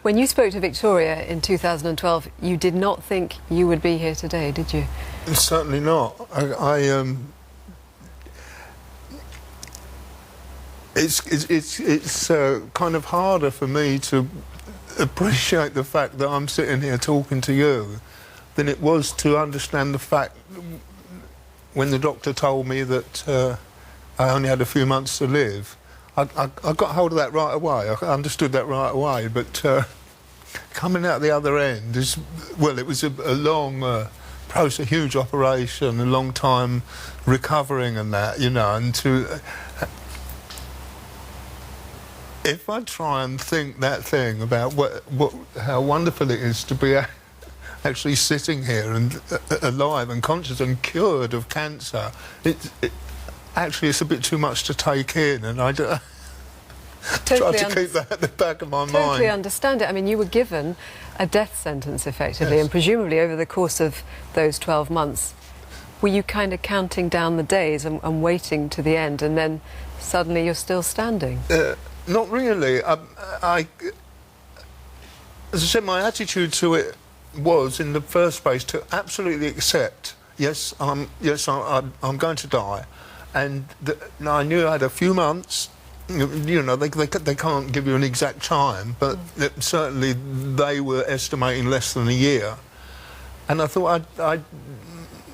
When you spoke to Victoria in 2012, you did not think you would be here today, did you? Certainly not. It's kind of harder for me to appreciate the fact that I'm sitting here talking to you than it was to understand the fact when the doctor told me that I only had a few months to live. I got hold of that right away. I understood that right away. But coming out the other end is, well, it was a long process, a huge operation, a long time recovering and that, you know, and to... If I try and think that thing about how wonderful it is to be actually sitting here and alive and conscious and cured of cancer, actually it's a bit too much to take in, and I try to keep that at the back of my mind. Totally understand it. I mean, you were given a death sentence, effectively, yes. And presumably over the course of those 12 months, were you kind of counting down the days and waiting to the end, and then suddenly you're still standing? Not really. As I said, my attitude to it was, in the first place, to absolutely accept, yes, I'm going to die, and I knew I had a few months. You know, they can't give you an exact time, but certainly they were estimating less than a year, and I thought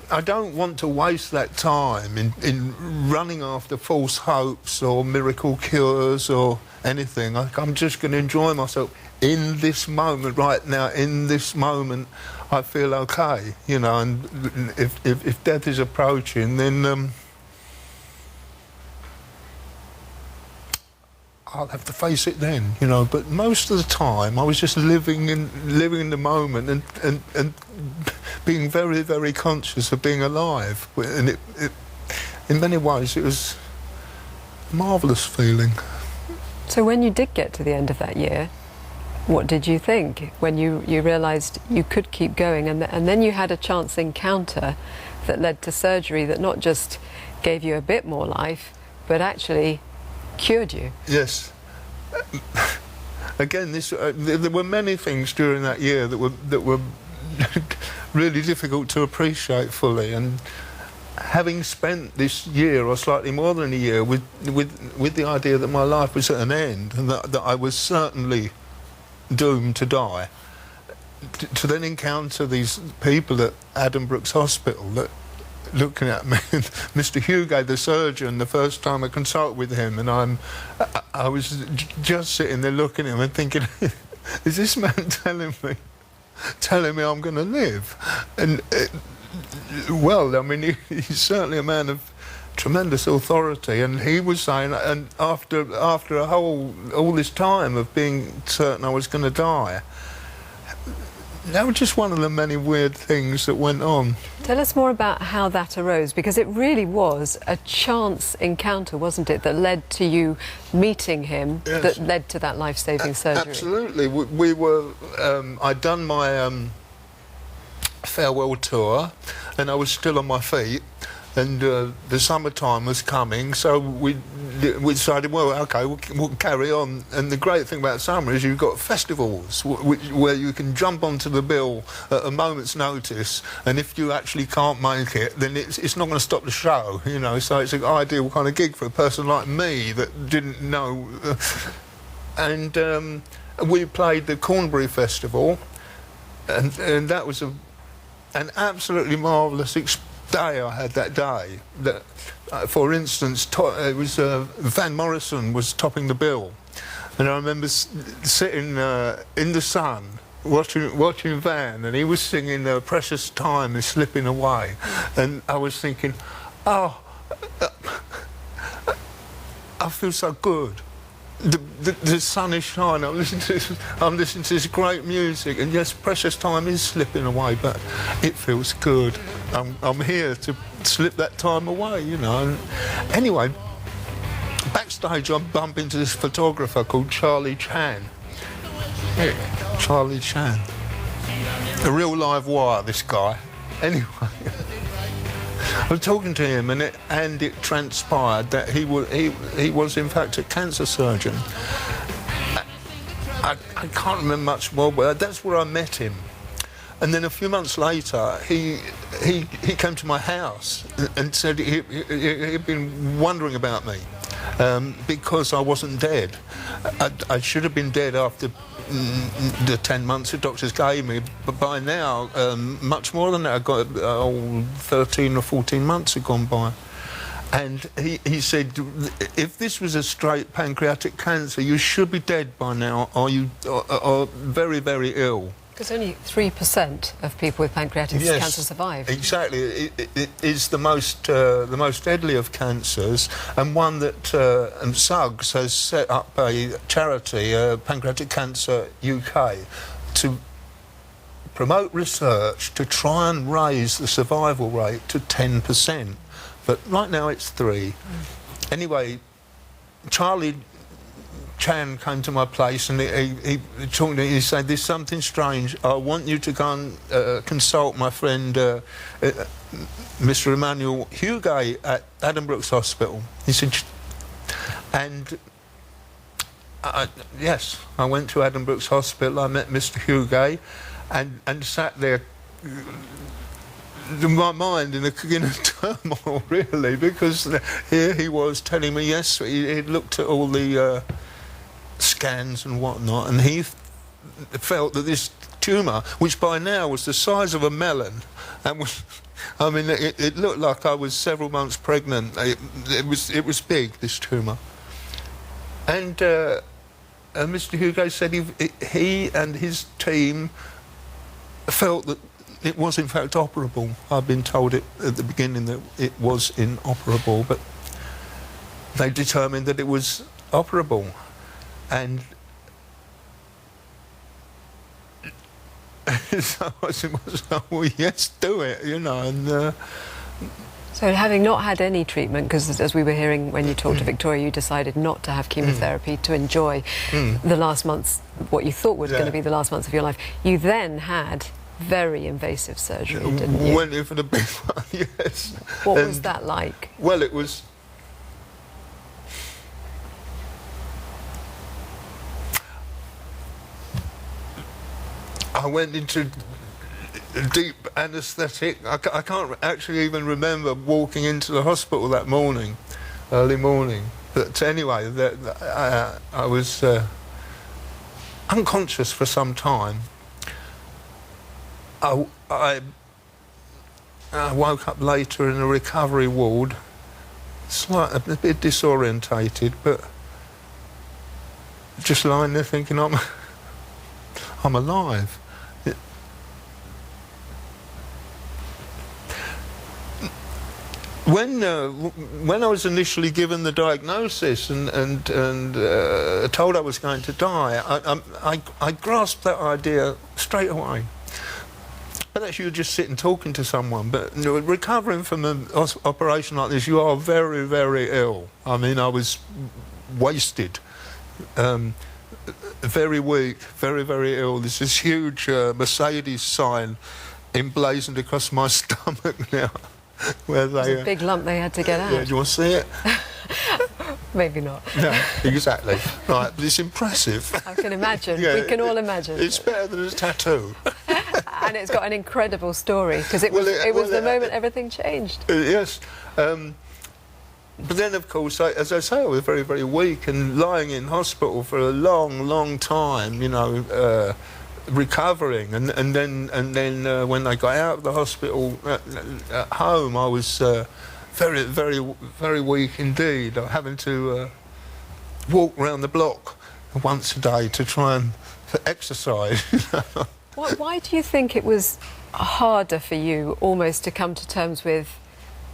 I don't want to waste that time in running after false hopes or miracle cures or anything. I'm just going to enjoy myself in this moment, right now. In this moment, I feel okay, you know. And if death is approaching, then I'll have to face it then, you know. But most of the time, I was just living in the moment and being very, very conscious of being alive. And it in many ways, it was a marvellous feeling. So when you did get to the end of that year, what did you think when you realised you could keep going, and then you had a chance encounter that led to surgery that not just gave you a bit more life, but actually cured you? Yes. Again, there were many things during that year that were really difficult to appreciate fully, and having spent this year, or slightly more than a year, with the idea that my life was at an end and that I was certainly doomed to die, to then encounter these people at Adam Brooks Hospital that looking at me, Mr. Feelgood, the surgeon, the first time I consulted with him, and I was just sitting there looking at him and thinking, is this man telling me I'm going to live? And well, I mean, he's certainly a man of tremendous authority, and he was saying, and after all this time of being certain I was going to die, that was just one of the many weird things that went on. Tell us more about how that arose, because it really was a chance encounter, wasn't it, that led to you meeting him, yes, that led to that life-saving surgery? Absolutely. We were... I'd done my farewell tour, and I was still on my feet, and the summertime was coming, so we decided, well, OK, we'll carry on. And the great thing about summer is you've got festivals where you can jump onto the bill at a moment's notice, and if you actually can't make it, then it's not going to stop the show, you know. So it's an ideal kind of gig for a person like me that didn't know. And we played the Cornbury Festival, and that was an absolutely marvellous day I had that day. That, for instance, it was Van Morrison was topping the bill, and I remember sitting in the sun watching Van, and he was singing "Precious Time Is Slipping Away," and I was thinking, oh, I feel so good. The sun is shining. I'm listening to this great music, and yes, precious time is slipping away, but it feels good. I'm here to slip that time away, you know. And anyway, backstage I bump into this photographer called Charlie Chan. Charlie Chan, a real live wire, this guy. Anyway. I was talking to him, and it transpired that he was in fact a cancer surgeon. I can't remember much more, but that's where I met him. And then a few months later, he came to my house and said he'd been wondering about me because I wasn't dead. I should have been dead after the 10 months the doctors gave me, but by now, much more than that. I got 13 or 14 months had gone by. And he said, if this was a straight pancreatic cancer, you should be dead by now, or you are very, very ill. Because only 3% of people with pancreatic cancer survive. Exactly. It is the most deadly of cancers, and one that SUGS has set up a charity, Pancreatic Cancer UK, to promote research to try and raise the survival rate to 10%. But right now it's 3%. Anyway, Charlie Chan came to my place and he talked to me. He said, "There's something strange. I want you to go and consult my friend Mr. Emmanuel Hugay at Addenbrooke's Hospital." He said, and yes, I went to Addenbrooke's Hospital. I met Mr. Hugay and sat there. My mind in a turmoil, really, because here he was telling me, yes, he'd looked at all the scans and whatnot, and he felt that this tumour, which by now was the size of a melon, and was, I mean, it looked like I was several months pregnant. It was big, this tumour. And Mr. Hugo said he and his team felt that it was in fact operable. I'd been told it at the beginning that it was inoperable, but they determined that it was operable. And so I said, well, yes, do it, you know. And so having not had any treatment, because as we were hearing when you talked to Victoria, you decided not to have chemotherapy to enjoy the last months, what you thought was going to be the last months of your life. You then had very invasive surgery, didn't you? Went in for the big one, yes. What was that like? Well, it was... I went into deep anaesthetic. I can't actually even remember walking into the hospital that morning, early morning. But anyway, I was unconscious for some time. I woke up later in a recovery ward, a bit disorientated, but just lying there thinking I'm alive. When I was initially given the diagnosis and told I was going to die, I grasped that idea straight away. But actually, you're just sitting talking to someone. But recovering from an operation like this, you are very, very ill. I mean, I was wasted, very weak, very, very ill. There's this huge Mercedes sign emblazoned across my stomach now. Where they, it was a big lump they had to get out. Yeah, do you want to see it? Maybe not. No, exactly. Right, but it's impressive. I can imagine. Yeah, we can all imagine. It's better than a tattoo. And it's got an incredible story, because it was the moment everything changed. Yes. But then, of course, as I say, I was very, very weak and lying in hospital for a long, long time, you know, recovering, and then when I got out of the hospital at home, I was very, very, very weak indeed. Having to walk around the block once a day to try and exercise. Why do you think it was harder for you almost to come to terms with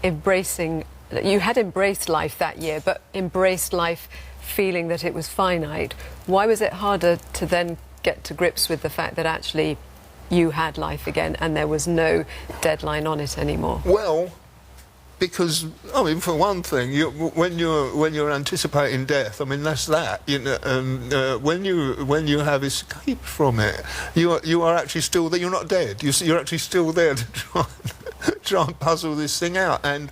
embracing? You had embraced life that year, but embraced life feeling that it was finite. Why was it harder to then get to grips with the fact that actually you had life again and there was no deadline on it anymore? Well, because, I mean, for one thing, when you're anticipating death, I mean, that's that. You know, when you have escaped from it, you are actually still there. You're not dead. You're actually still there to try and puzzle this thing out. And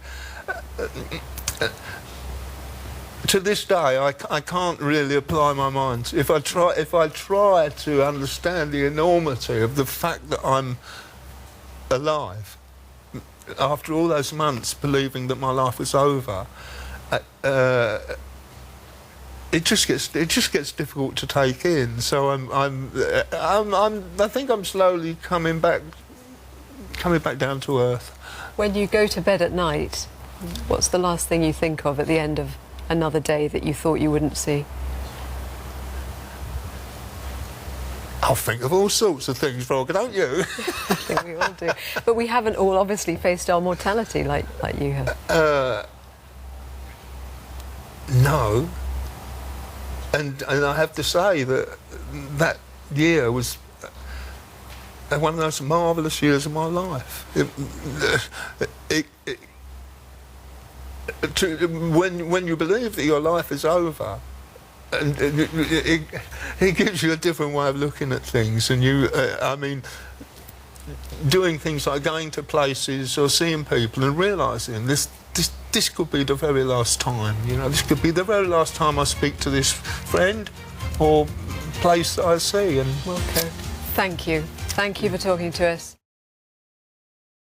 to this day, I can't really apply my mind. If I try to understand the enormity of the fact that I'm alive, after all those months believing that my life was over, it just gets difficult to take in. So I think I'm slowly coming back down to earth. When you go to bed at night, what's the last thing you think of at the end of another day that you thought you wouldn't see? I'll think of all sorts of things, Roger, don't you? I think we all do. But we haven't all obviously faced our mortality like you have. No. And I have to say that year was one of the most marvellous years of my life. When you believe that your life is over, and it gives you a different way of looking at things. And I mean, doing things like going to places or seeing people and realising this could be the very last time. You know, this could be the very last time I speak to this friend or place that I see. And Wilko, thank you for talking to us.